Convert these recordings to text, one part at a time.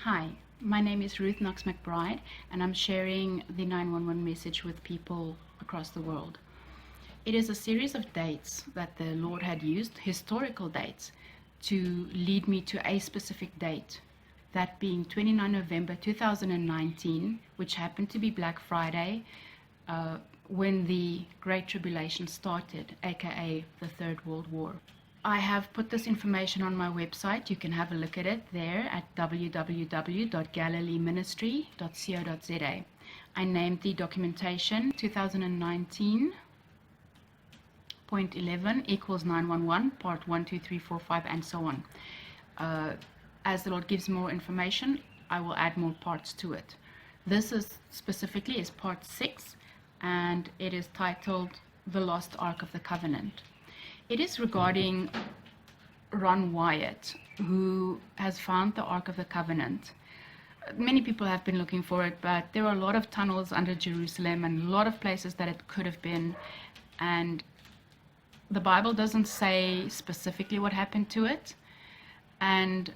Hi, my name is Ruth Knox-MacBride, and I'm sharing the 911 message with people across the world. It is a series of dates that the Lord had used, historical dates, to lead me to a specific date, that being 29 November 2019, which happened to be Black Friday, when the Great Tribulation started, aka the Third World War. I have put this information on my website. You can have a look at it there at www.galileeministry.co.za. I named the documentation 2019.11 equals 911, part 1, 2, 3, 4, 5, and so on. As the Lord gives more information, I will add more parts to it. This is specifically is part 6, and it is titled The Lost Ark of the Covenant. It is regarding Ron Wyatt, who has found the Ark of the Covenant. Many people have been looking for it, but there are a lot of tunnels under Jerusalem and a lot of places that it could have been. And the Bible doesn't say specifically what happened to it. And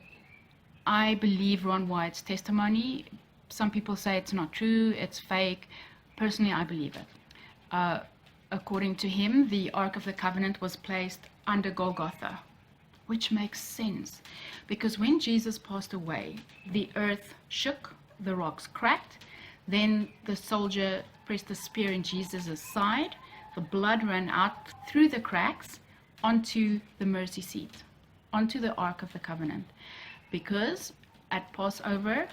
I believe Ron Wyatt's testimony. Some people say it's not true, it's fake. Personally, I believe it. According to him, the Ark of the Covenant was placed under Golgotha, which makes sense because when Jesus passed away, the earth shook, the rocks cracked, then the soldier pressed a spear in Jesus' side, the blood ran out through the cracks onto the mercy seat, onto the Ark of the Covenant, because at Passover,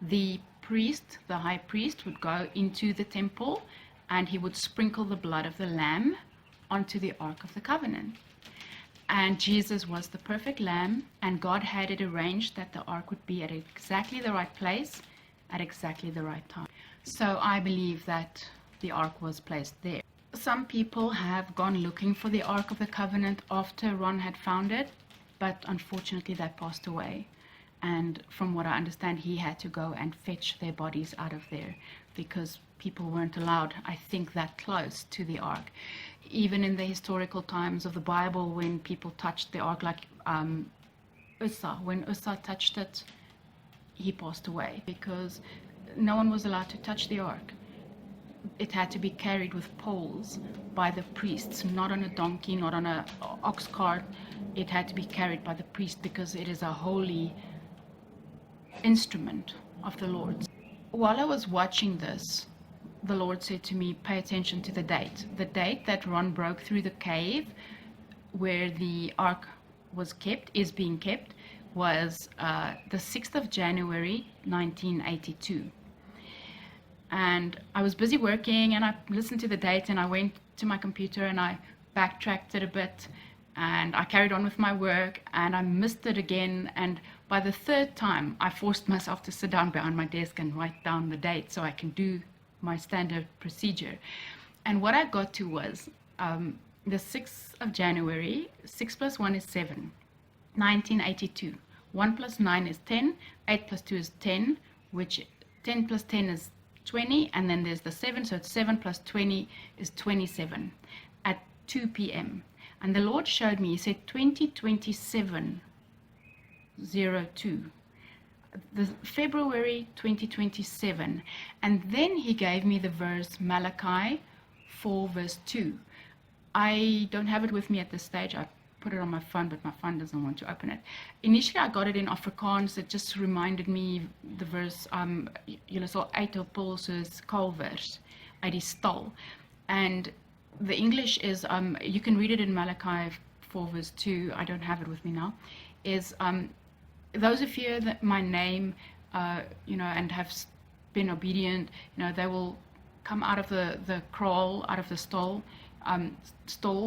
the priest, the high priest, would go into the temple and he would sprinkle the blood of the lamb onto the Ark of the Covenant. And Jesus was the perfect lamb, and God had it arranged that the ark would be at exactly the right place at exactly the right time. So I believe that the ark was placed there. Some people have gone looking for the Ark of the Covenant after Ron had found it, but unfortunately they passed away. And from what I understand, he had to go and fetch their bodies out of there because people weren't allowed, I think, that close to the ark. Even in the historical times of the Bible, when people touched the ark, like Uzzah, when Uzzah touched it, he passed away because no one was allowed to touch the ark. It had to be carried with poles by the priests, not on a donkey, not on an ox cart. It had to be carried by the priest because it is a holy instrument of the Lord. While I was watching this, the Lord said to me, pay attention to the date. The date that Ron broke through the cave where the ark was kept, is being kept, was the 6th of January 1982. And I was busy working and I listened to the date and I went to my computer and I backtracked it a bit and I carried on with my work and I missed it again. And by the third time, I forced myself to sit down behind my desk and write down the date so I can do my standard procedure. And what I got to was the 6th of January, 6 plus 1 is 7, 1982. 1 plus 9 is 10, 8 plus 2 is 10, which 10 plus 10 is 20, and then there's the 7, so it's 7 plus 20 is 27 at 2 p.m. And the Lord showed me, he said 2027-02, the February 2027, and then he gave me the verse Malachi 4 verse 2. I don't have it with me at this stage. I put it on my phone, but my phone doesn't want to open it. Initially I got it in Afrikaans. It just reminded me the verse julle sal uit op pul soos kalwers uit die stal. And the English is, you can read it in Malachi 4 verse 2, I don't have it with me now, is those who fear that my name, and have been obedient, they will come out of the kraal, out of the stall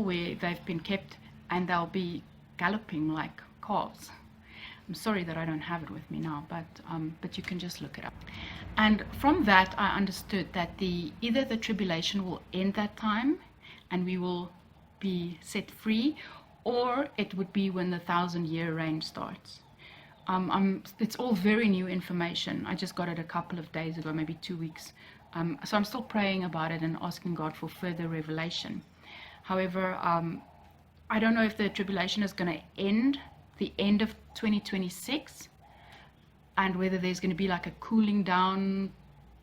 where they've been kept, and they'll be galloping like calves. I'm sorry that I don't have it with me now, but you can just look it up. And from that, I understood that either the tribulation will end that time, and we will be set free, or it would be when the 1,000-year reign starts. It's all very new information. I just got it a couple of days ago, maybe 2 weeks. So I'm still praying about it and asking God for further revelation. However, I don't know if the tribulation is going to end the end of 2026, and whether there's going to be like a cooling down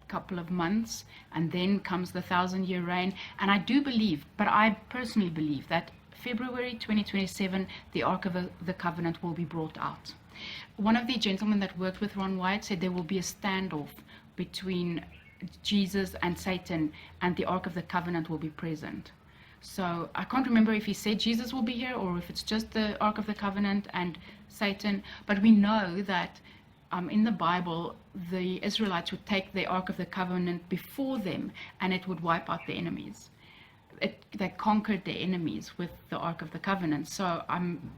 couple of months and then comes the 1,000-year reign. And I do believe, but I personally believe, that February 2027 the Ark of the Covenant will be brought out. One of the gentlemen that worked with Ron White said there will be a standoff between Jesus and Satan, and the Ark of the Covenant will be present. So I can't remember if he said Jesus will be here or if it's just the Ark of the Covenant and Satan, but we know that in the Bible, the Israelites would take the Ark of the Covenant before them, and it would wipe out the enemies. They conquered their enemies with the Ark of the Covenant. So I'm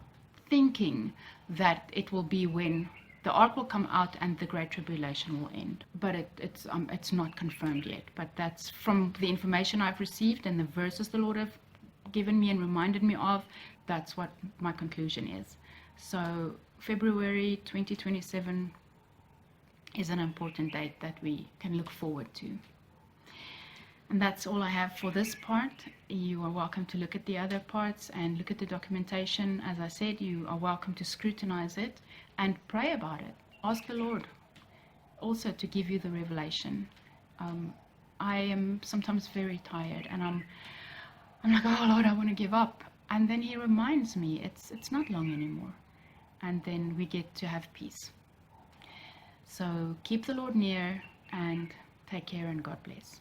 thinking that it will be when the Ark will come out and the Great Tribulation will end. But it's not confirmed yet. But that's from the information I've received and the verses the Lord have given me and reminded me of. That's what my conclusion is. So February 2027 is an important date that we can look forward to. And that's all I have for this part. You are welcome to look at the other parts and look at the documentation. As I said, you are welcome to scrutinize it and pray about it. Ask the Lord also to give you the revelation. I am sometimes very tired, and I'm like, oh Lord, I want to give up. And then He reminds me it's not long anymore. And then we get to have peace. So keep the Lord near and take care, and God bless.